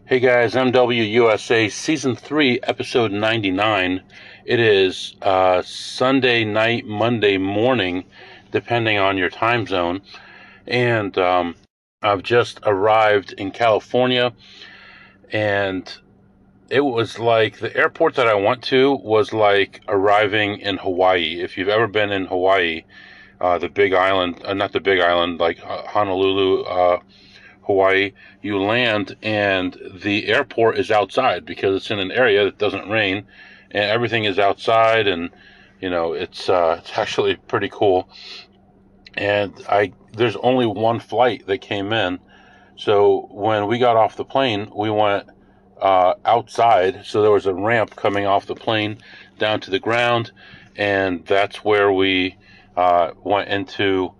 Hey guys, MWUSA Season 3, Episode 99. It is Sunday night, Monday morning, depending on your time zone. And I've just arrived in California, and it was like the airport that I went to was like arriving in Hawaii. If you've ever been in Hawaii, the big island, not the big island, like Honolulu, Hawaii, you land and the airport is outside because it's in an area that doesn't rain, and everything is outside, and it's actually pretty cool. And there's only one flight that came in, so when we got off the plane, we went outside. So there was a ramp coming off the plane down to the ground, and that's where we went into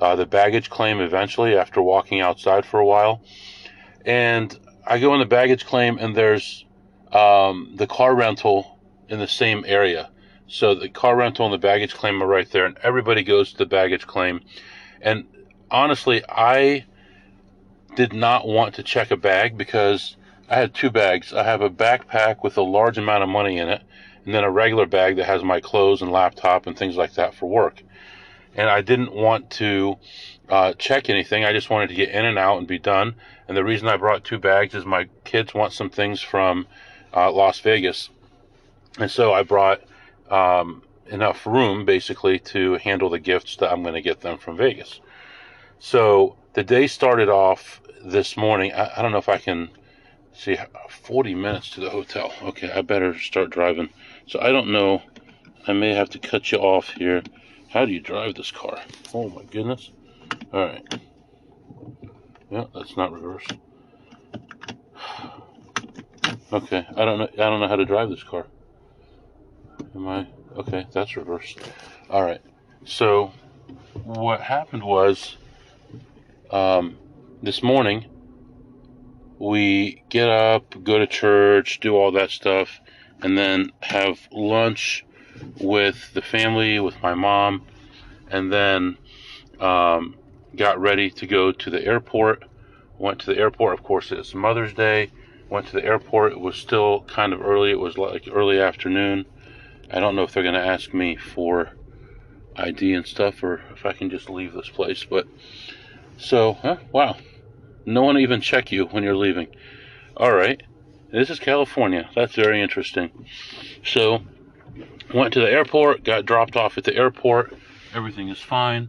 the baggage claim eventually after walking outside for a while. And I go in the baggage claim, and there's the car rental in the same area. So the car rental and the baggage claim are right there, and everybody goes to the baggage claim. And honestly, I did not want to check a bag because I had two bags. I have a backpack with a large amount of money in it, and then a regular bag that has my clothes and laptop and things like that for work. And I didn't want to check anything. I just wanted to get in and out and be done. And the reason I brought two bags is my kids want some things from Las Vegas. And so I brought enough room, basically, to handle the gifts that I'm going to get them from Vegas. So the day started off this morning. I don't know if I can see 40 minutes to the hotel. Okay, I better start driving. So I don't know. I may have to cut you off here. How do you drive this car? Oh my goodness. All right. Yeah, that's not reverse. Okay, I don't know how to drive this car. Okay, that's reverse. All right. So what happened was this morning we get up, go to church, do all that stuff, and then have lunch with the family, with my mom, and then got ready to go to the airport. Went to the airport. Of course, it's Mother's Day. Went to the airport. It was still kind of early. It was like early afternoon. I don't know if they're going to ask me for ID and stuff, or if I can just leave this place. But so, wow, no one even check you when you're leaving. All right, this is California. That's very interesting. So went to the airport, got dropped off at the airport. Everything is fine.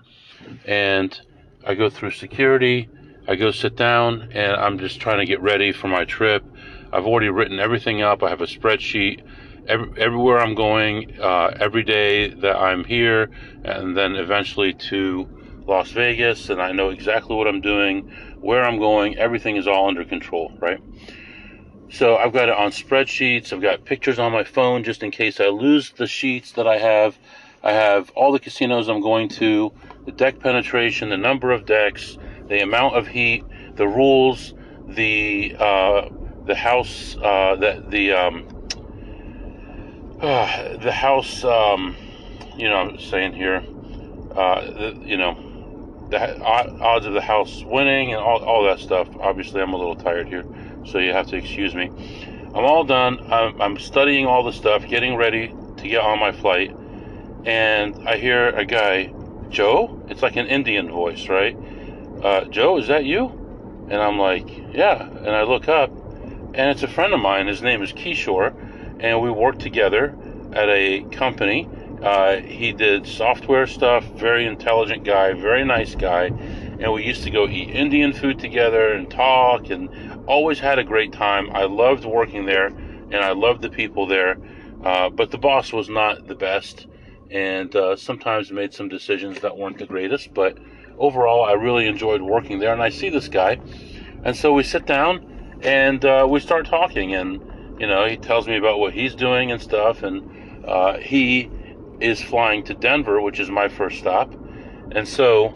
And I go through security. I go sit down, and I'm just trying to get ready for my trip. I've already written everything up. I have a spreadsheet. Everywhere I'm going, every day that I'm here, and then eventually to Las Vegas, and I know exactly what I'm doing, where I'm going. Everything is all under control, right? So I've got it on spreadsheets. I've got pictures on my phone just in case I lose the sheets that I have. I have all the casinos I'm going to, the deck penetration, the number of decks, the amount of heat, the rules, the house, the house. I'm saying here, the odds of the house winning and all that stuff. Obviously, I'm a little tired here, so you have to excuse me. I'm all done. I'm studying all the stuff, getting ready to get on my flight, and I hear a guy, Joe? It's like an Indian voice, right? Joe, is that you? And I'm like, yeah. And I look up, and it's a friend of mine. His name is Kishore, and we work together at a company. He did software stuff, very intelligent guy, very nice guy, and we used to go eat Indian food together and talk, and always had a great time. I loved working there, and I loved the people there, but the boss was not the best, and sometimes made some decisions that weren't the greatest, but overall I really enjoyed working there. And I see this guy, and so we sit down, and we start talking, and he tells me about what he's doing and stuff, and he is flying to Denver, which is my first stop. And so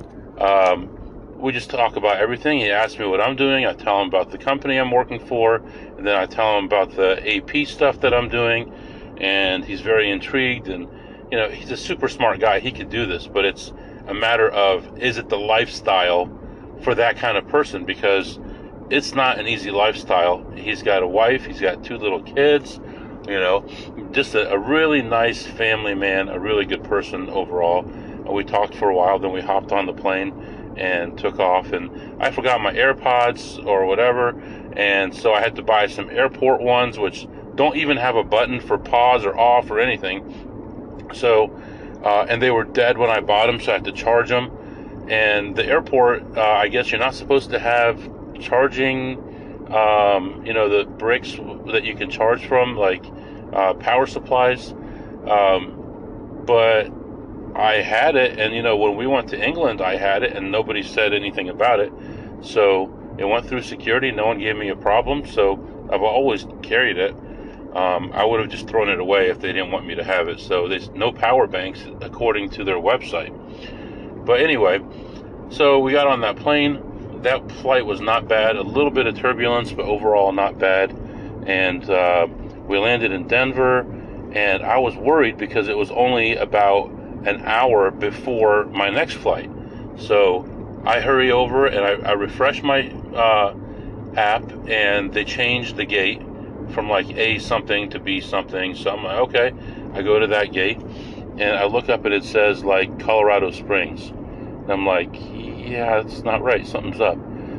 we just talk about everything. He asks me what I'm doing. I tell him about the company I'm working for, and then I tell him about the AP stuff that I'm doing, and he's very intrigued. And he's a super smart guy. He could do this, but it's a matter of, is it the lifestyle for that kind of person? Because it's not an easy lifestyle. He's got a wife, he's got 2 little kids, just a really nice family man, a really good person overall. We talked for a while, then we hopped on the plane and took off, and I forgot my AirPods or whatever, and so I had to buy some airport ones, which don't even have a button for pause or off or anything. So, and they were dead when I bought them, so I had to charge them. And the airport, I guess you're not supposed to have charging, the bricks that you can charge from, like power supplies. But I had it, and when we went to England, I had it, and nobody said anything about it. So it went through security. No one gave me a problem. So I've always carried it. I would have just thrown it away if they didn't want me to have it. So there's no power banks according to their website. But anyway, so we got on that plane. That flight was not bad. A little bit of turbulence, but overall not bad. And we landed in Denver, and I was worried because it was only about an hour before my next flight. So I hurry over and I refresh my app, and they changed the gate from like A something to B something. So I'm like, okay. I go to that gate, and I look up, and it says like Colorado Springs. And I'm like, yeah, that's not right. Something's up.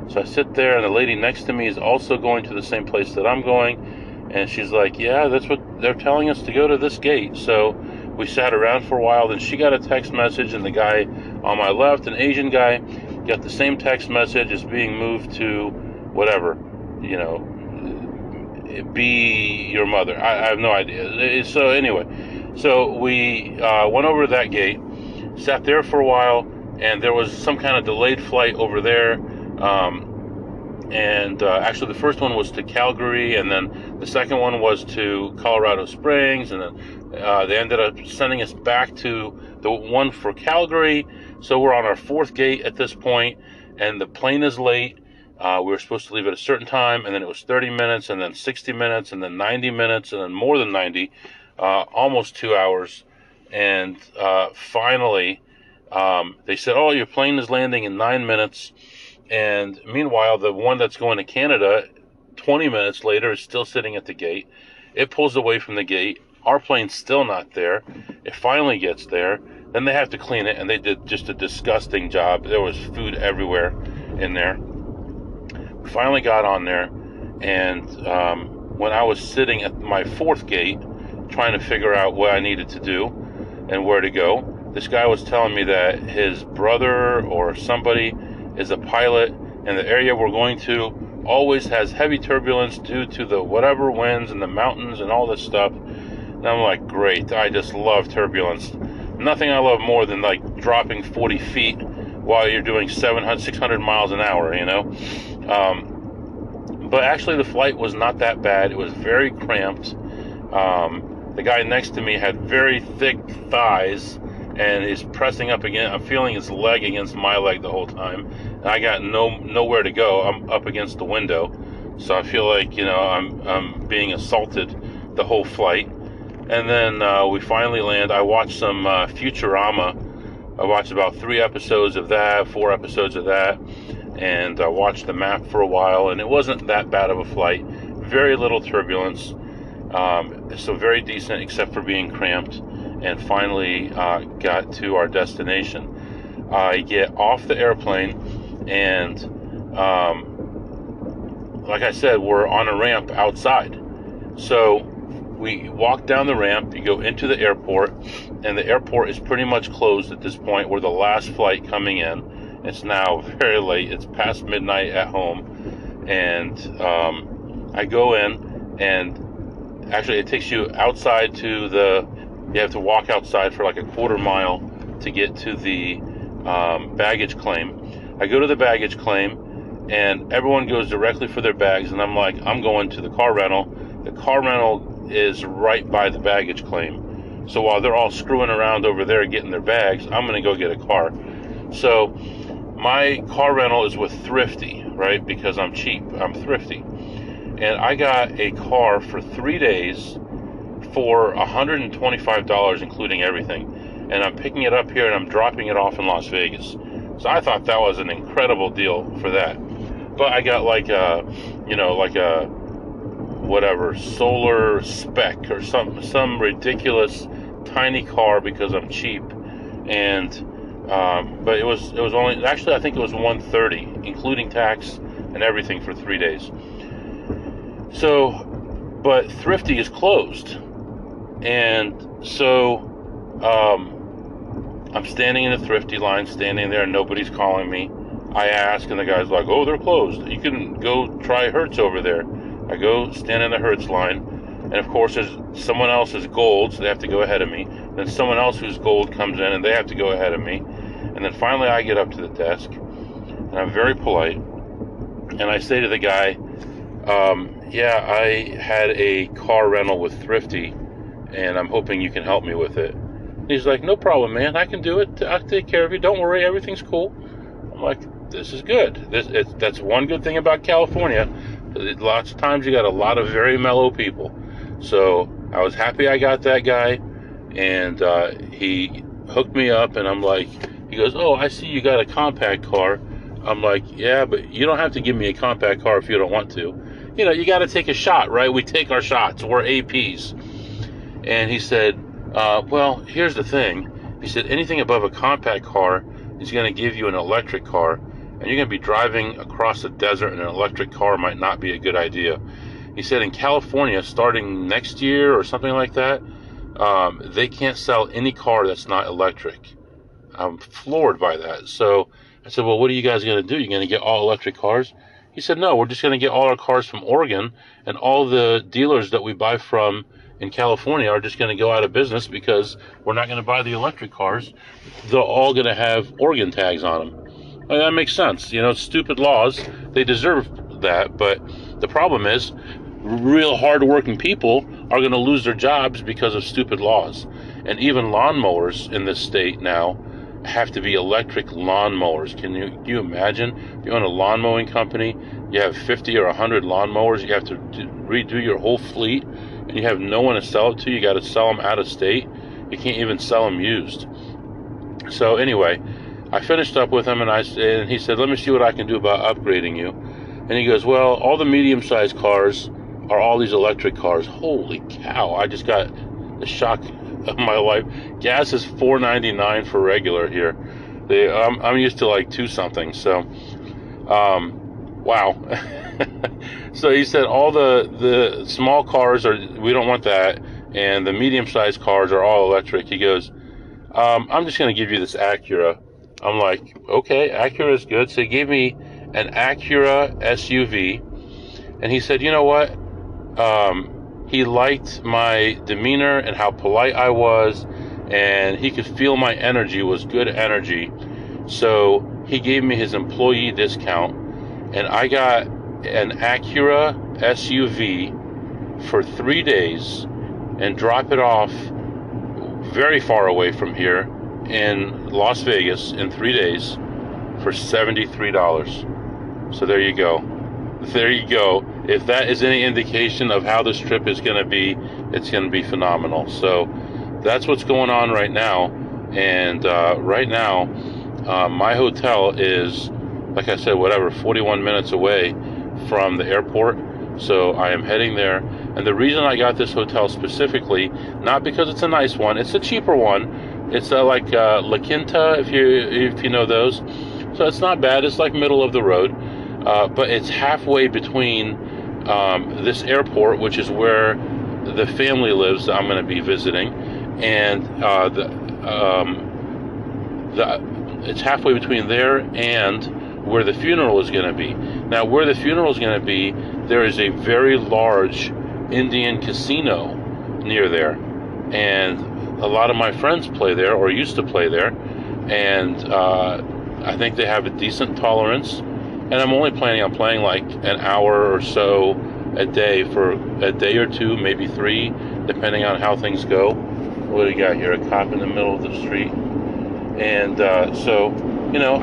So I sit there, and the lady next to me is also going to the same place that I'm going. And she's like, yeah, that's what they're telling us, to go to this gate. So we sat around for a while. Then she got a text message, and the guy on my left, an Asian guy, got the same text message as being moved to whatever, be your mother. I have no idea. So anyway, so we went over to that gate, sat there for a while, and there was some kind of delayed flight over there. Actually, the first one was to Calgary, and then the second one was to Colorado Springs, and then they ended up sending us back to the one for Calgary. So we're on our 4th gate at this point, and the plane is late. We were supposed to leave at a certain time, and then it was 30 minutes, and then 60 minutes, and then 90 minutes, and then more than 90, almost 2 hours. And finally, they said, oh, your plane is landing in 9 minutes. And meanwhile, the one that's going to Canada 20 minutes later is still sitting at the gate. It pulls away from the gate. Our plane's still not there. It finally gets there. Then they have to clean it, and they did just a disgusting job. There was food everywhere in there. We finally got on there, and when I was sitting at my 4th gate trying to figure out what I needed to do and where to go, this guy was telling me that his brother or somebody is a pilot, and the area we're going to always has heavy turbulence due to the whatever winds and the mountains and all this stuff. And I'm like, great, I just love turbulence. Nothing I love more than like dropping 40 feet while you're doing 600 miles an hour, But actually the flight was not that bad. It was very cramped. The guy next to me had very thick thighs, and he's pressing up again. I'm feeling his leg against my leg the whole time, and I got nowhere to go. I'm up against the window, so I feel like I'm being assaulted the whole flight. And then we finally land. I watched some Futurama. I watched about 3 episodes of that, 4 episodes of that, and I watched the map for a while, and it wasn't that bad of a flight. Very little turbulence, so very decent except for being cramped. And finally got to our destination. I get off the airplane, and like I said, we're on a ramp outside. So we walk down the ramp, you go into the airport, and the airport is pretty much closed at this point. We're the last flight coming in. It's now very late. It's past midnight at home. And I go in, and actually it takes you outside to you have to walk outside for like a quarter mile to get to the baggage claim. I go to the baggage claim, and everyone goes directly for their bags, and I'm like, I'm going to the car rental. The car rental is right by the baggage claim. So while they're all screwing around over there getting their bags, I'm going to go get a car. So my car rental is with Thrifty, right? Because I'm cheap. I'm thrifty. And I got a car for 3 days for $125, including everything. And I'm picking it up here, and I'm dropping it off in Las Vegas. So I thought that was an incredible deal for that. but I got like a, like a whatever solar spec or some ridiculous tiny car because I'm cheap, and but it was only, actually I think it was 130 including tax and everything for 3 days. So, but Thrifty is closed, and so I'm standing in the Thrifty line, standing there, and nobody's calling me. I ask, and the guy's like, "Oh, they're closed. You can go try Hertz over there." I go stand in the Hertz line, and of course there's someone else's gold, so they have to go ahead of me. Then someone else whose gold comes in, and they have to go ahead of me. And then finally I get up to the desk, and I'm very polite, and I say to the guy, yeah, I had a car rental with Thrifty, and I'm hoping you can help me with it. He's like, "No problem, man. I can do it. I'll take care of you. Don't worry. Everything's cool." I'm like, this is good. That's one good thing about California. Lots of times you got a lot of very mellow people. So I was happy I got that guy, and he hooked me up, and I'm like, he goes, "Oh, I see you got a compact car." I'm like, "Yeah, but you don't have to give me a compact car if you don't want to. You got to take a shot, right? We take our shots. We're APs." And he said, well, here's the thing. He said, anything above a compact car is going to give you an electric car, and you're going to be driving across the desert in an electric car might not be a good idea. He said in California, starting next year or something like that, they can't sell any car that's not electric. I'm floored by that. So I said, "Well, what are you guys going to do? You're going to get all electric cars?" He said, "No, we're just going to get all our cars from Oregon, and all the dealers that we buy from in California are just going to go out of business because we're not going to buy the electric cars. They're all going to have Oregon tags on them." Well, that makes sense. Stupid laws. They deserve that. But the problem is, real hard-working people are going to lose their jobs because of stupid laws. And even lawnmowers in this state now have to be electric lawnmowers. Can you imagine? If you own a lawn mowing company, you have 50 or 100 lawnmowers, you have to redo your whole fleet, and you have no one to sell it to. You got to sell them out of state. You can't even sell them used. So anyway, I finished up with him, and he said, "Let me see what I can do about upgrading you." And he goes, "Well, all the medium-sized cars are all these electric cars." Holy cow! I just got the shock of my life. Gas is $4.99 for regular here. I'm used to like 2 something. So, wow. So he said all the small cars we don't want that, and the medium-sized cars are all electric. He goes, "I'm just going to give you this Acura." I'm like, "Okay, Acura is good." So he gave me an Acura SUV, and he said, "You know what?" He liked my demeanor and how polite I was, and he could feel my energy was good energy. So he gave me his employee discount, and I got an Acura SUV for 3 days and drop it off very far away from here in Las Vegas in 3 days for $73. So there you go. There you go. If that is any indication of how this trip is going to be, it's going to be phenomenal. So that's what's going on right now. And right now, my hotel is, like I said, 41 minutes away from the airport. So I am heading there. And the reason I got this hotel specifically, not because it's a nice one, it's a cheaper one. It's like La Quinta, if you know those. So it's not bad. It's like middle of the road. But it's halfway between this airport, which is where the family lives that I'm going to be visiting, and it's halfway between there and where the funeral is going to be. Now, where the funeral is going to be, there is a very large Indian casino near there, and a lot of my friends play there or used to play there, and I think they have a decent tolerance. And I'm only planning on playing like an hour or so a day for a day or 2, maybe 3, depending on how things go. What do you got here? A cop in the middle of the street. And so,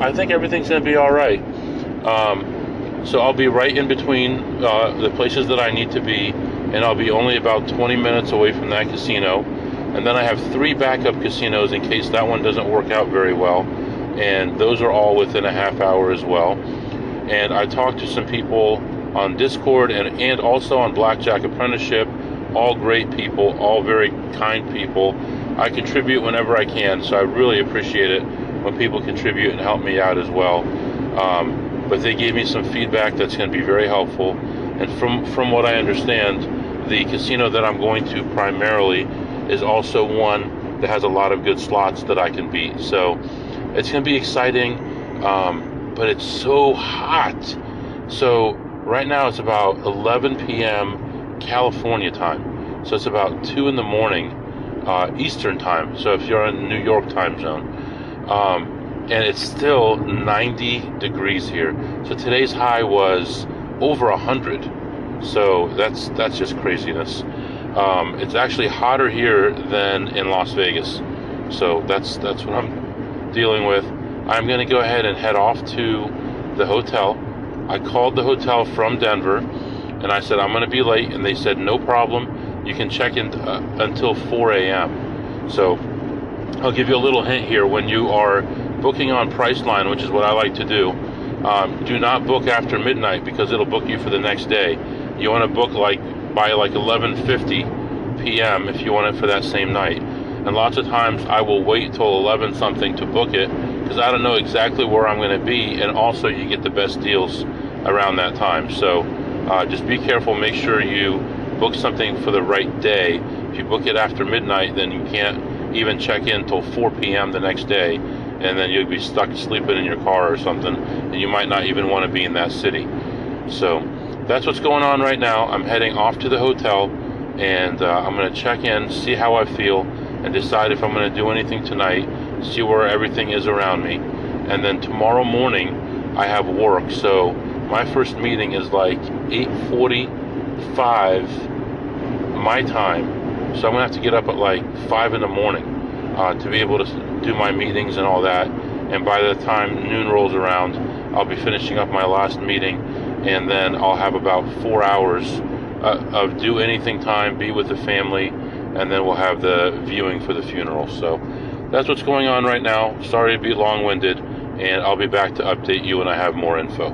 I think everything's going to be all right. So I'll be right in between the places that I need to be, and I'll be only about 20 minutes away from that casino. And then I have 3 backup casinos in case that one doesn't work out very well. And those are all within a half hour as well. And I talked to some people on Discord and also on Blackjack Apprenticeship. All great people, all very kind people. I contribute whenever I can, so I really appreciate it when people contribute and help me out as well. But they gave me some feedback that's going to be very helpful. And from what I understand, the casino that I'm going to primarily is also one that has a lot of good slots that I can beat. So it's going to be exciting, but it's so hot. So right now it's about 11 p.m. California time. So it's about 2 in the morning Eastern time. So if you're in New York time zone. And it's still 90 degrees here. So today's high was over 100. So that's just craziness. It's actually hotter here than in Las Vegas. So that's what I'm dealing with. I'm going to go ahead and head off to the hotel. I called the hotel from Denver, and I said I'm going to be late, and they said no problem. You can check in until 4 a.m. So I'll give you a little hint here. When you are booking on Priceline, which is what I like to do not book after midnight, because it'll book you for the next day. You want to book by 11:50 p.m. if you want it for that same night. And lots of times I will wait till 11 something to book it, because I don't know exactly where I'm going to be, and also you get the best deals around that time. So just be careful. Make sure you book something for the right day. If you book it after midnight, then you can't even check in till 4 p.m. the next day, and then you'll be stuck sleeping in your car or something, and you might not even want to be in that city. So that's what's going on right now. I'm heading off to the hotel, and I'm going to check in, see how I feel, and decide if I'm going to do anything tonight, see where everything is around me. And then tomorrow morning I have work, so my first meeting is like 8:45 my time. So I'm going to have to get up at like 5 in the morning to be able to do my meetings and all that. And by the time noon rolls around, I'll be finishing up my last meeting, and then I'll have about 4 hours of do anything time, be with the family, and then we'll have the viewing for the funeral. So that's what's going on right now. Sorry to be long-winded, and I'll be back to update you when I have more info.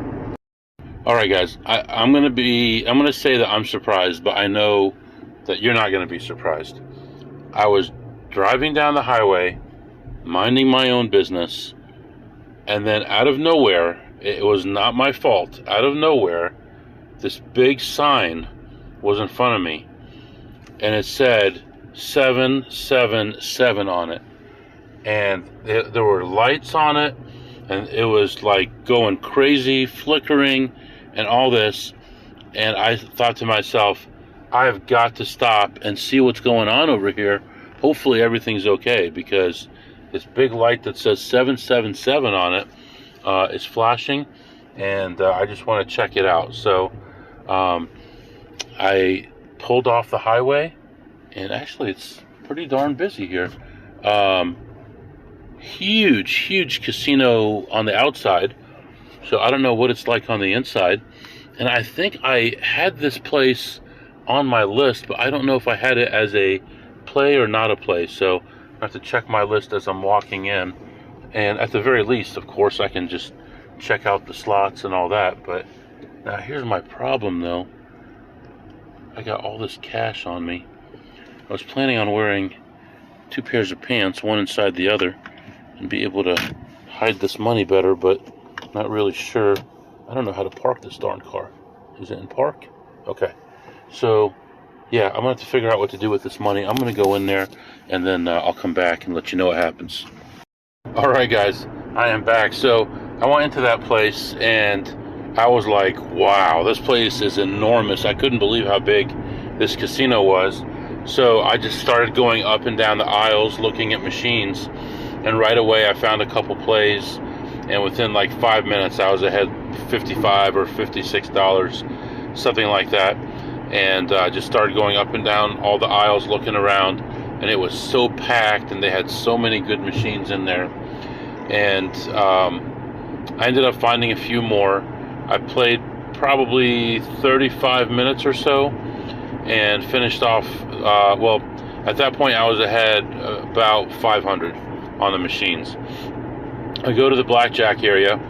All right, guys, I'm going to say that I'm surprised, but I know that you're not going to be surprised. I was driving down the highway, minding my own business, and then out of nowhere, it was not my fault, out of nowhere, this big sign was in front of me, and it said 777 on it, and there were lights on it, and it was like going crazy, flickering, and all this. And I thought to myself, I've got to stop and see what's going on over here. Hopefully everything's okay, because this big light that says 777 on it is flashing, and I just want to check it out. So I pulled off the highway, and actually it's pretty darn busy here. Huge casino on the outside, so I don't know what it's like on the inside. And I think I had this place on my list, but I don't know if I had it as a play or not a play, so I have to check my list as I'm walking in. And at the very least, of course, I can just check out the slots and all that. But now here's my problem, though. I got all this cash on me. I was planning on wearing 2 pairs of pants, one inside the other, and be able to hide this money better, but not really sure. I don't know how to park this darn car. Is it in park? Okay. So, yeah, I'm going to have to figure out what to do with this money. I'm going to go in there, and then I'll come back and let you know what happens. All right, guys, I am back. So I went into that place, and I was like, wow, this place is enormous. I couldn't believe how big this casino was. So I just started going up and down the aisles looking at machines, and right away I found a couple plays, and within like 5 minutes I was ahead $55 or $56, something like that. And I just started going up and down all the aisles looking around, and it was so packed, and they had so many good machines in there. And I ended up finding a few more. I played probably 35 minutes or so and finished off, well, at that point I was ahead about 500 on the machines. I go to the blackjack area,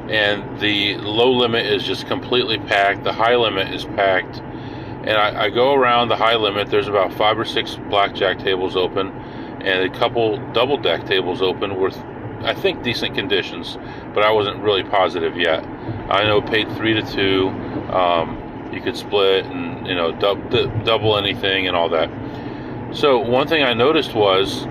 and the low limit is just completely packed. The high limit is packed, and I go around the high limit. There's about 5 or 6 blackjack tables open, and a couple double deck tables open with, I think, decent conditions, but I wasn't really positive yet. I know it paid 3 to 2. You could split and double anything and all that. So one thing I noticed was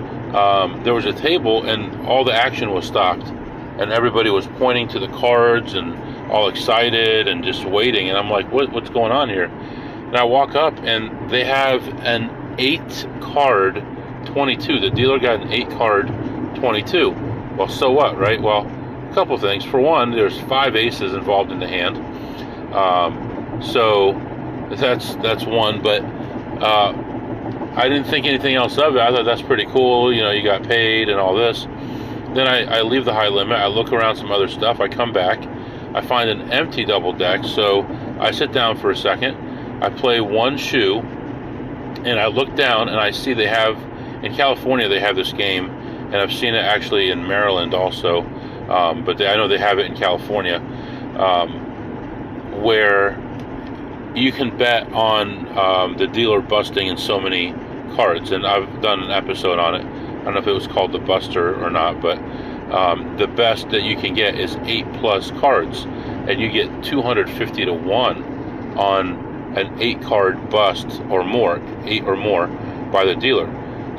there was a table and all the action was stopped, and everybody was pointing to the cards and all excited and just waiting. And I'm like, what's going on here? And I walk up and they have an 8-card 22. The dealer got an 8-card 22. Well, so what, right? Well, a couple things. For one, there's 5 aces involved in the hand. So that's one, but I didn't think anything else of it. I thought that's pretty cool. You got paid and all this. Then I leave the high limit. I look around some other stuff. I come back. I find an empty double deck. So I sit down for a second. I play one shoe, and I look down and I see they have, in California, they have this game, and I've seen it actually in Maryland also, but I know they have it in California, where you can bet on the dealer busting in so many cards, and I've done an episode on it. I don't know if it was called the Buster or not, but the best that you can get is 8+ cards, and you get 250 to 1 on an 8-card bust or more, 8 or more, by the dealer.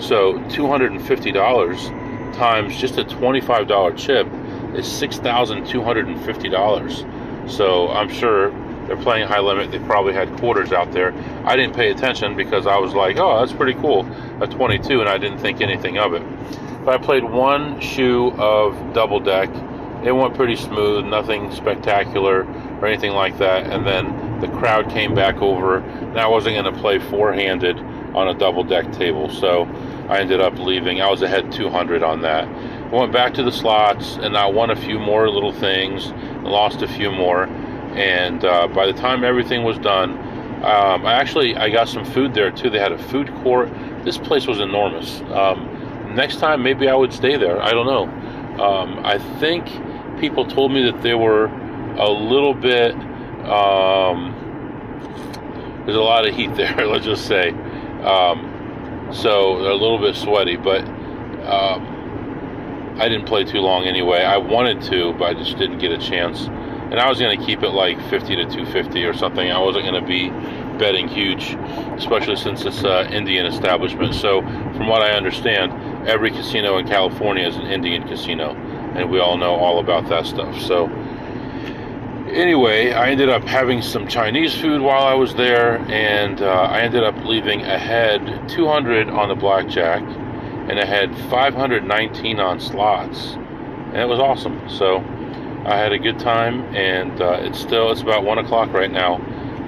So $250 times just a $25 chip is $6,250. So I'm sure they're playing high limit. They probably had quarters out there. I didn't pay attention because I was like, oh, that's pretty cool, a 22, and I didn't think anything of it. But I played one shoe of double deck. It went pretty smooth, nothing spectacular or anything like that. And then the crowd came back over, and I wasn't going to play four-handed on a double deck table, so I ended up leaving. I was ahead 200 on that. I went back to the slots, and I won a few more little things, lost a few more. And by the time everything was done, I got some food there too. They had a food court. This place was enormous. Next time, maybe I would stay there. I don't know. I think people told me that they were a little bit, there's a lot of heat there, let's just say. So they're a little bit sweaty, but I didn't play too long anyway. I wanted to, but I just didn't get a chance. And I was going to keep it like 50 to 250 or something. I wasn't going to be betting huge, especially since it's an Indian establishment. So from what I understand, every casino in California is an Indian casino, and we all know all about that stuff. So anyway, I ended up having some Chinese food while I was there, and I ended up leaving ahead 200 on the blackjack, and I had 519 on slots, and it was awesome. So I had a good time, and it's about 1 o'clock right now.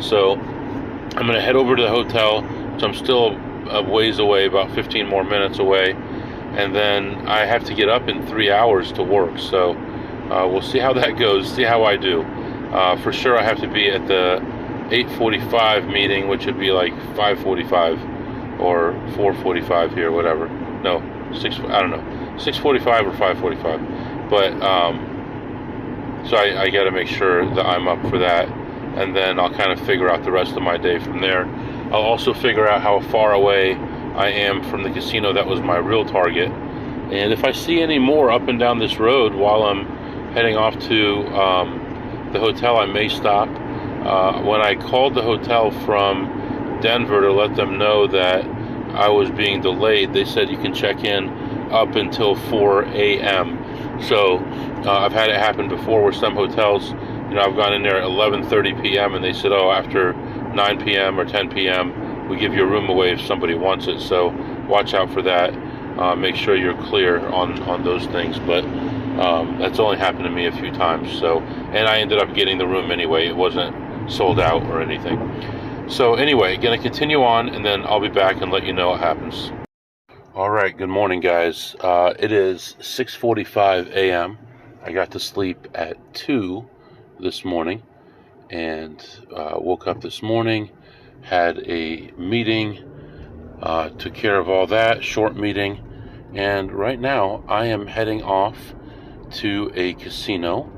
So I'm going to head over to the hotel, which I'm still a ways away, about 15 more minutes away, and then I have to get up in 3 hours to work. So we'll see how that goes, see how I do. For sure I have to be at the 8:45 meeting, which would be like 5:45 or 4:45 here, whatever. No, 6:45 or 5:45. But so I got to make sure that I'm up for that, and then I'll kind of figure out the rest of my day from there. I'll also figure out how far away I am from the casino that was my real target, and if I see any more up and down this road while I'm heading off to the hotel, I may stop. When I called the hotel from Denver to let them know that I was being delayed, they said you can check in up until 4 a.m. So I've had it happen before where some hotels, I've gone in there at 11:30 p.m. and they said, oh, after 9 p.m. or 10 p.m. we give you a room away if somebody wants it. So watch out for that. Make sure you're clear on those things. But that's only happened to me a few times. So, and I ended up getting the room anyway. It wasn't sold out or anything. So anyway, gonna continue on, and then I'll be back and let you know what happens. All right, good morning, guys. It is 6:45 a.m. I got to sleep at 2 this morning, and woke up this morning, had a meeting, took care of all that, short meeting, and right now I am heading off to a casino.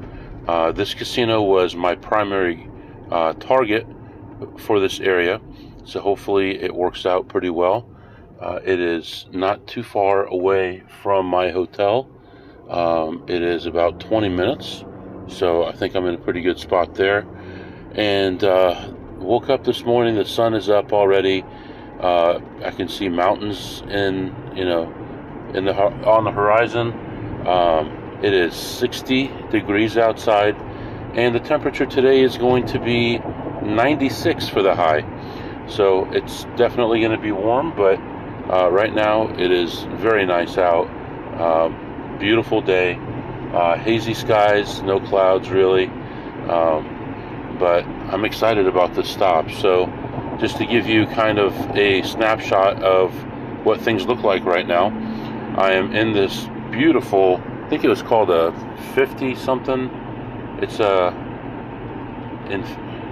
This casino was my primary target for this area, so hopefully it works out pretty well. It is not too far away from my hotel. It is about 20 minutes, so I think I'm in a pretty good spot there. And woke up this morning, the sun is up already. I can see mountains on the horizon. It is 60 degrees outside, and the temperature today is going to be 96 for the high. So it's definitely going to be warm, but right now it is very nice out. Beautiful day. Hazy skies, no clouds really. But I'm excited about this stop. So just to give you kind of a snapshot of what things look like right now, I am in this beautiful, I think it was called a 50 something. It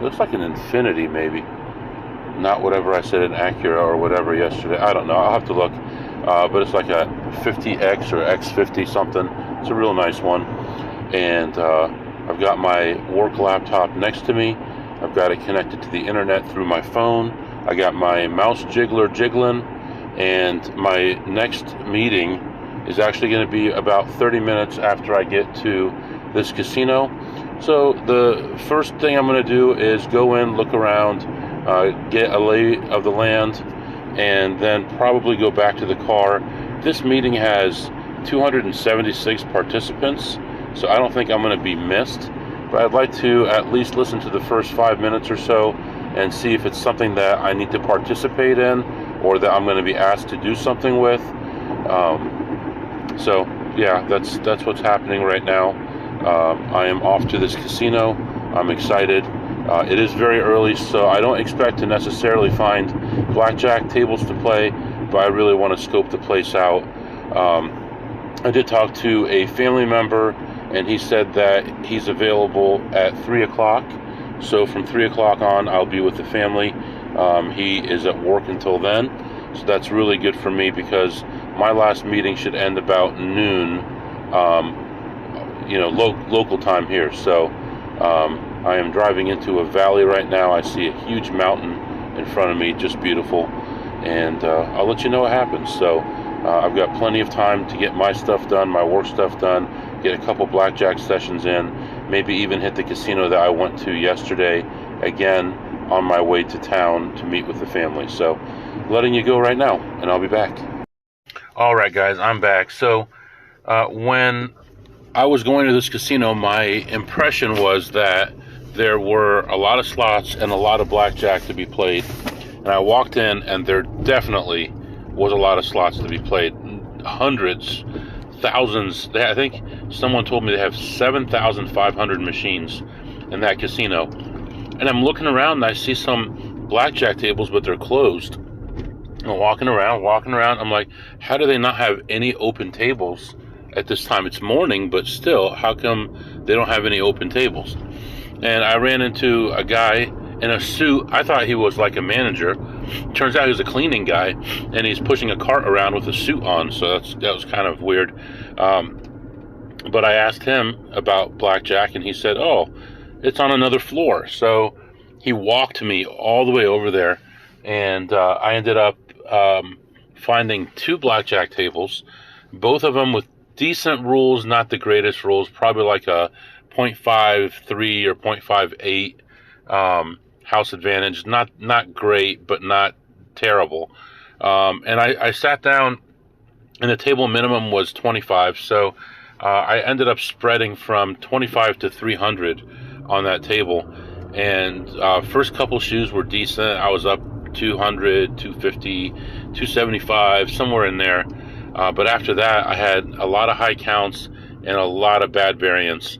looks like an Infinity maybe. Not whatever I said, an Acura or whatever yesterday. I don't know. I'll have to look. But it's like a 50X or X50 something. It's a real nice one. And I've got my work laptop next to me. I've got it connected to the internet through my phone. I got my mouse jiggler jiggling. And my next meeting is actually going to be about 30 minutes after I get to this casino. So the first thing I'm going to do is go in, look around, get a lay of the land, and then probably go back to the car. This meeting has 276 participants, so I don't think I'm going to be missed. But I'd like to at least listen to the first 5 minutes or so and see if it's something that I need to participate in or that I'm going to be asked to do something with. So yeah, that's what's happening right now. I am off to this casino. I'm excited. It is very early, so I don't expect to necessarily find blackjack tables to play, but I really want to scope the place out. I did talk to a family member, and he said that he's available at 3 o'clock. So from 3 o'clock on, I'll be with the family. He is at work until then, so that's really good for me because my last meeting should end about noon, local time here. So I am driving into a valley right now. I see a huge mountain in front of me, just beautiful, and I'll let you know what happens. So I've got plenty of time to get my stuff done, my work stuff done, get a couple blackjack sessions in, maybe even hit the casino that I went to yesterday again on my way to town to meet with the family. So letting you go right now, and I'll be back. All right, guys, I'm back. So when I was going to this casino, my impression was that there were a lot of slots and a lot of blackjack to be played. And I walked in, and there definitely was a lot of slots to be played. Hundreds, thousands. I think someone told me they have 7,500 machines in that casino. And I'm looking around, and I see some blackjack tables, but they're closed. I'm walking around. I'm like, how do they not have any open tables at this time? It's morning, but still, how come they don't have any open tables? And I ran into a guy in a suit. I thought he was like a manager. Turns out he was a cleaning guy, and he's pushing a cart around with a suit on, so that was kind of weird. But I asked him about blackjack, and he said, oh, it's on another floor. So he walked me all the way over there, and I ended up finding 2 blackjack tables, both of them with decent rules, not the greatest rules, probably like a 0.53 or 0.58 house advantage. Not great, but not terrible. And I sat down, and the table minimum was 25, so I ended up spreading from 25 to 300 on that table. And first couple shoes were decent. I was up 200, 250, 275, somewhere in there. But after that, I had a lot of high counts and a lot of bad variance.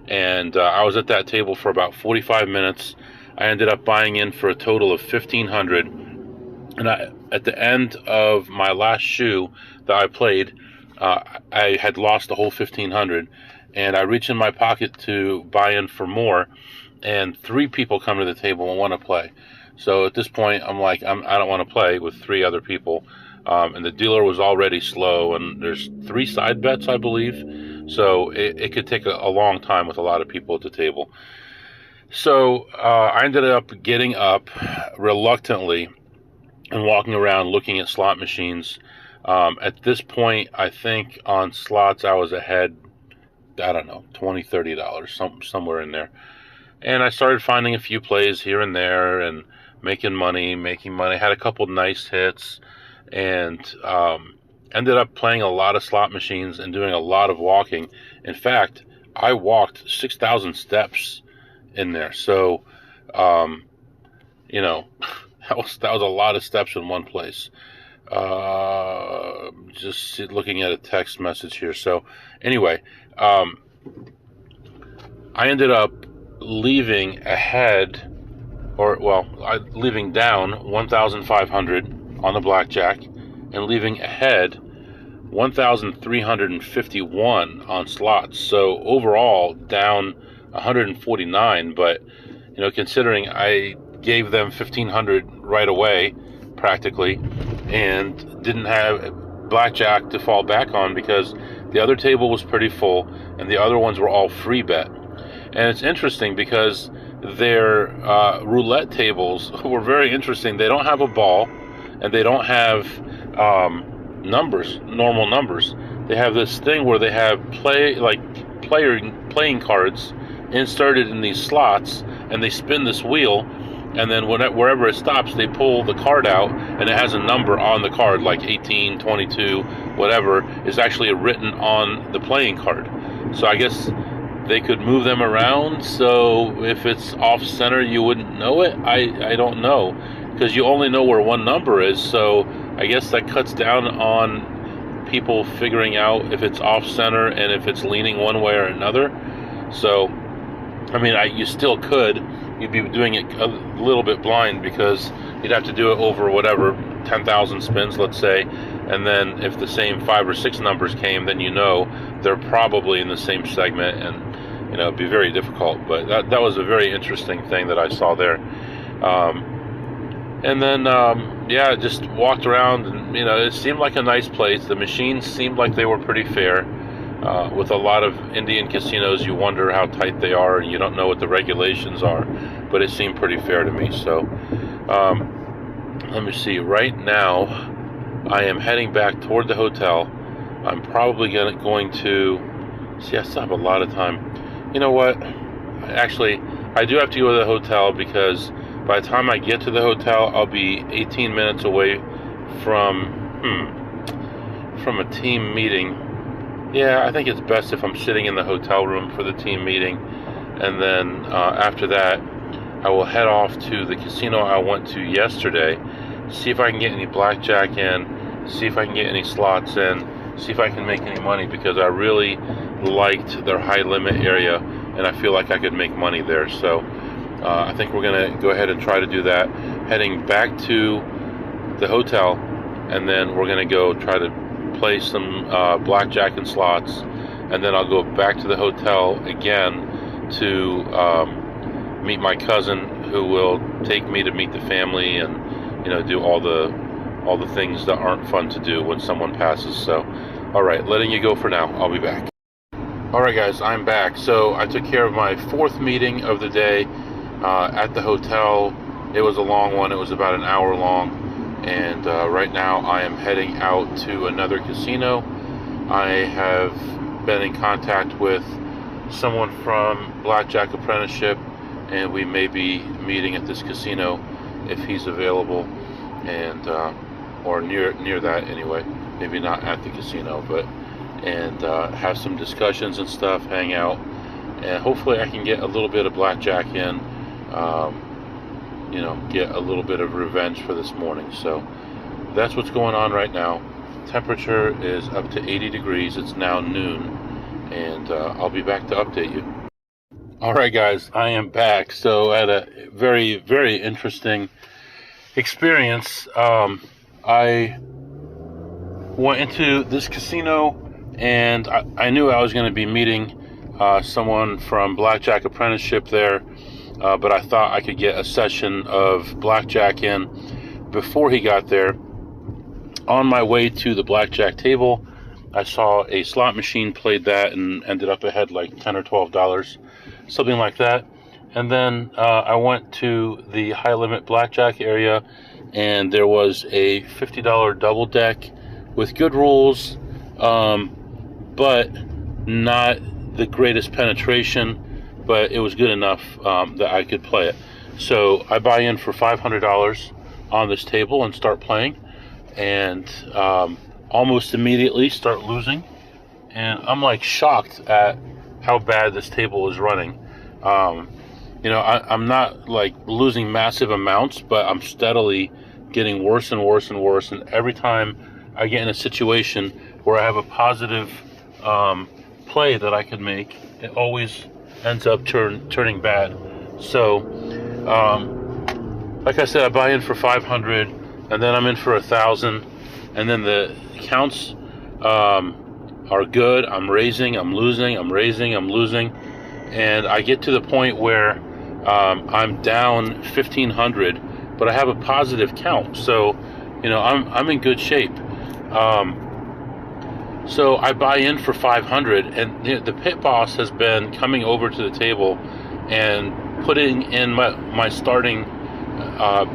And I was at that table for about 45 minutes. I ended up buying in for a total of 1,500. And at the end of my last shoe that I played, I had lost the whole 1,500. And I reached in my pocket to buy in for more. And 3 people come to the table and want to play. So at this point, I'm like, I don't want to play with 3 other people. And the dealer was already slow, and there's 3 side bets, I believe. So it could take a long time with a lot of people at the table. So I ended up getting up reluctantly and walking around looking at slot machines. At this point, I think on slots I was ahead, I don't know, $20, $30, somewhere in there. And I started finding a few plays here and there and making money. Had a couple nice hits, and ended up playing a lot of slot machines and doing a lot of walking. In fact, I walked 6,000 steps in there. So, you know, that was a lot of steps in one place. Just looking at a text message here. So anyway, I ended up leaving leaving down 1,500 on the blackjack and leaving ahead 1,351 on slots. So overall down 149, but considering I gave them 1,500 right away practically and didn't have blackjack to fall back on because the other table was pretty full and the other ones were all free bet. And it's interesting because their roulette tables were very interesting. They don't have a ball and they don't have normal numbers. They have this thing where they have playing cards inserted in these slots, and they spin this wheel, and then wherever it stops, they pull the card out, and it has a number on the card, like 18, 22, whatever, is actually written on the playing card. So I guess they could move them around, so if it's off-center, you wouldn't know it. I don't know, because you only know where one number is, so I guess that cuts down on people figuring out if it's off-center and if it's leaning one way or another. So, I mean, you still could. You'd be doing it a little bit blind because you'd have to do it over 10,000 spins, let's say, and then if the same 5 or 6 numbers came, then they're probably in the same segment, and it'd be very difficult. But that was a very interesting thing that I saw there. And then just walked around, and it seemed like a nice place. The machines seemed like they were pretty fair. With a lot of Indian casinos, you wonder how tight they are, and you don't know what the regulations are, but it seemed pretty fair to me. So let me see. Right now, I am heading back toward the hotel. I'm probably going to see. I still have a lot of time. You know what? Actually, I do have to go to the hotel because by the time I get to the hotel, I'll be 18 minutes away from a team meeting. Yeah, I think it's best if I'm sitting in the hotel room for the team meeting, and then after that, I will head off to the casino I went to yesterday, see if I can get any blackjack in, see if I can get any slots in, see if I can make any money, because I really liked their high limit area, and I feel like I could make money there. So I think we're going to go ahead and try to do that, heading back to the hotel, and then we're going to go try to play some blackjack and slots, and then I'll go back to the hotel again to meet my cousin, who will take me to meet the family and do all the things that aren't fun to do when someone passes. So alright, letting you go for now. I'll be back. Alright guys, I'm back. So I took care of my 4th meeting of the day at the hotel. It was a long one. It was about an hour long. And right now I am heading out to another casino. I have been in contact with someone from Blackjack Apprenticeship, and we may be meeting at this casino if he's available, and or near that anyway. Maybe not at the casino, but have some discussions and stuff, hang out, and hopefully I can get a little bit of blackjack in. Get a little bit of revenge for this morning. So that's what's going on right now. Temperature is up to 80 degrees. It's now noon, and I'll be back to update you. Alright guys, I am back. So I had a very, very interesting experience. I went into this casino, and I knew I was going to be meeting someone from Blackjack Apprenticeship there. But I thought I could get a session of blackjack in before he got there. On my way to the blackjack table, I saw a slot machine, played that, and ended up ahead like $10 or $12, something like that. And then I went to the high limit blackjack area, and there was a $50 double deck with good rules, but not the greatest penetration, but it was good enough that I could play it. So I buy in for $500 on this table and start playing, and almost immediately start losing. And I'm like shocked at how bad this table is running. I'm not like losing massive amounts, but I'm steadily getting worse and worse and worse. And every time I get in a situation where I have a positive play that I could make, it always ends up turning bad. So, like I said, I buy in for 500, and then I'm in for 1,000, and then the counts are good. I'm raising, I'm losing, I'm raising, I'm losing, and I get to the point where I'm down 1,500, but I have a positive count, so I'm in good shape. So I buy in for 500, and the pit boss has been coming over to the table and putting in my starting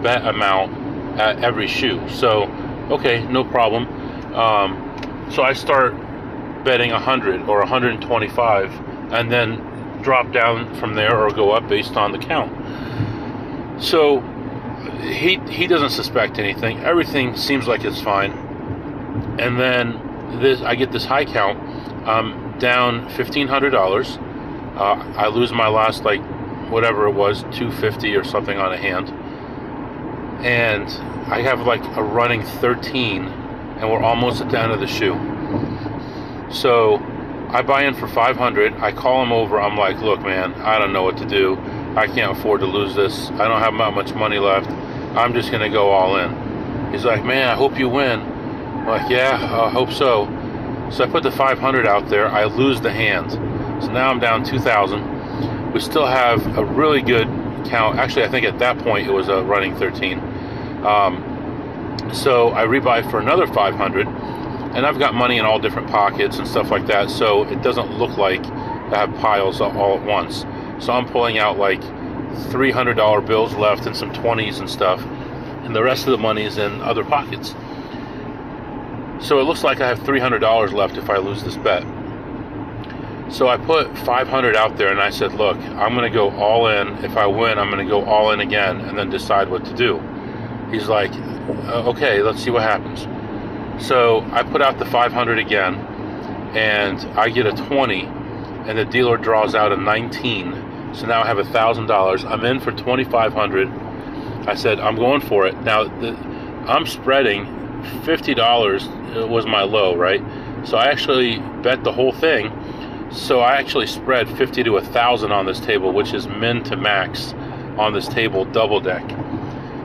bet amount at every shoe. So, okay, no problem. So I start betting 100 or 125, and then drop down from there or go up based on the count. So he doesn't suspect anything. Everything seems like it's fine. And then I get this high count. I'm down $1,500. I lose my last, like, whatever it was, $250 or something on a hand. And I have like a running 13, and we're almost at the end of the shoe. So I buy in for 500. I call him over. I'm like, look, man, I don't know what to do. I can't afford to lose this. I don't have that much money left. I'm just going to go all in. He's like, man, I hope you win. I'm like, yeah, I hope so. So I put the 500 out there. I lose the hand. So now I'm down 2,000. We still have a really good count. Actually, I think at that point it was a running 13. So I rebuy for another 500. And I've got money in all different pockets and stuff like that, so it doesn't look like I have piles all at once. So I'm pulling out like $300 bills left and some 20s and stuff, and the rest of the money is in other pockets. So it looks like I have $300 left if I lose this bet. So I put 500 out there, and I said, look, I'm going to go all in. If I win, I'm going to go all in again and then decide what to do. He's like, okay, let's see what happens. So I put out the 500 again, and I get a 20, and the dealer draws out a 19. So now I have $1,000. I'm in for 2,500. I said, I'm going for it. Now I'm spreading $50 was my low, right? So I actually bet the whole thing. So I actually spread 50 to 1,000 on this table, which is min to max on this table, double deck.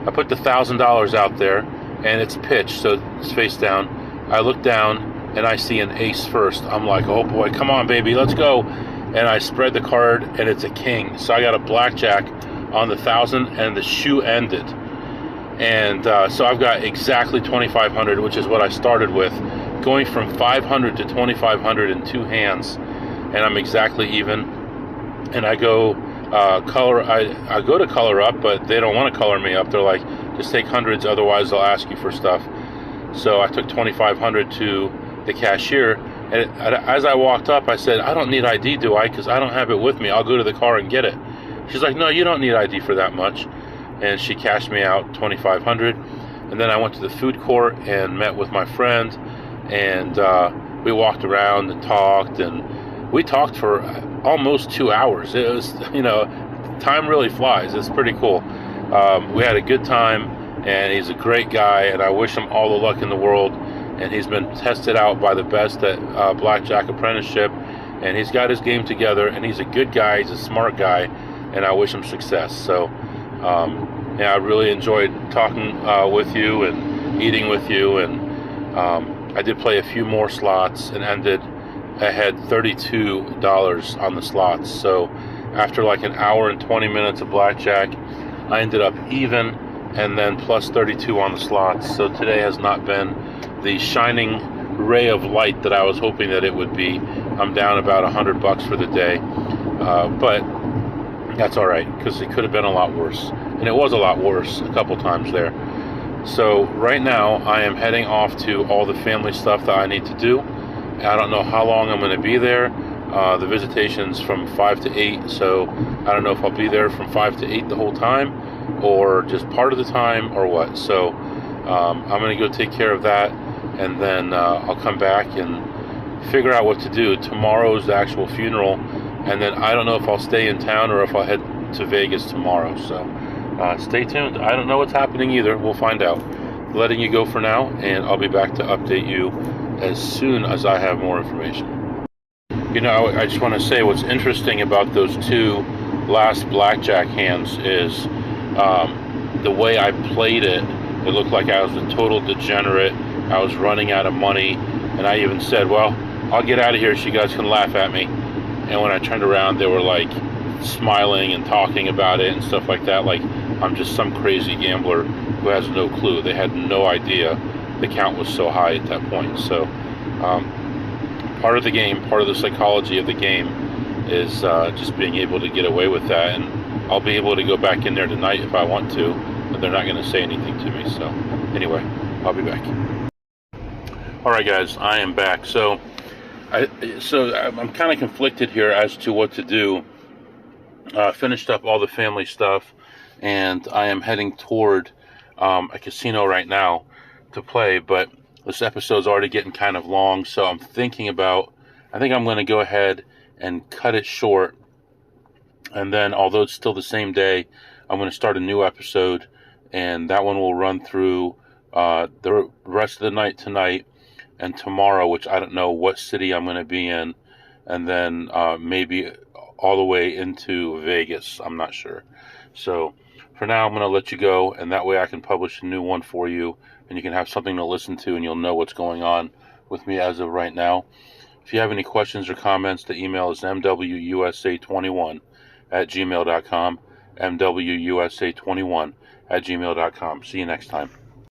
I put the $1,000 out there, and it's pitched, so it's face down. I look down, and I see an ace first. I'm like, oh boy, come on, baby, let's go. And I spread the card, and it's a king. So I got a blackjack on the 1,000, and the shoe ended. And so I've got exactly 2,500, which is what I started with, going from 500 to 2,500 in two hands, and I'm exactly even. And I go I go to color up, but they don't want to color me up. They're like, just take hundreds, otherwise they'll ask you for stuff. So I took 2,500 to the cashier, and as I walked up, I said, I don't need ID, do I? Because I don't have it with me. I'll go to the car and get it. She's like, no, you don't need ID for that much. And she cashed me out 2,500. And then I went to the food court and met with my friend, and we walked around and talked, and we talked for almost 2 hours. It was, time really flies. It's pretty cool. We had a good time, and he's a great guy, and I wish him all the luck in the world. And he's been tested out by the best at Blackjack Apprenticeship, and he's got his game together, and he's a good guy, he's a smart guy, and I wish him success. So, I really enjoyed talking with you and eating with you, and I did play a few more slots and ended ahead $32 on the slots. So after like an hour and 20 minutes of blackjack, I ended up even, and then plus 32 on the slots. So today has not been the shining ray of light that I was hoping that it would be. I'm down about $100 for the day, but that's all right, because it could have been a lot worse, and it was a lot worse a couple times there. So right now I am heading off to all the family stuff that I need to do. I don't know how long I'm going to be there. The visitation's from 5 to 8, so I don't know if I'll be there from 5 to 8 the whole time, or just part of the time, or what. So I'm going to go take care of that, and then I'll come back and figure out what to do. Tomorrow's the actual funeral, and then I don't know if I'll stay in town or if I'll head to Vegas tomorrow. So stay tuned. I don't know what's happening either. We'll find out. Letting you go for now, and I'll be back to update you as soon as I have more information. You know, I just want to say what's interesting about those two last blackjack hands is the way I played it. It looked like I was a total degenerate. I was running out of money, and I even said, well, I'll get out of here so you guys can laugh at me. And when I turned around, they were like smiling and talking about it and stuff like that, like I'm just some crazy gambler who has no clue. They had no idea the count was so high at that point. So part of the game, part of the psychology of the game is just being able to get away with that, and I'll be able to go back in there tonight if I want to, but they're not going to say anything to me. So anyway, I'll be back. Alright guys, I am back. So I'm kind of conflicted here as to what to do. Finished up all the family stuff, and I am heading toward a casino right now to play, but this episode's already getting kind of long, so I'm thinking about, I think I'm going to go ahead and cut it short, and then, although it's still the same day, I'm going to start a new episode, and that one will run through the rest of the night tonight and tomorrow, which I don't know what city I'm going to be in, and then maybe all the way into Vegas. I'm not sure. So for now, I'm going to let you go, and that way I can publish a new one for you, and you can have something to listen to, and you'll know what's going on with me as of right now. If you have any questions or comments, the email is mwusa21@gmail.com, mwusa21@gmail.com. See you next time.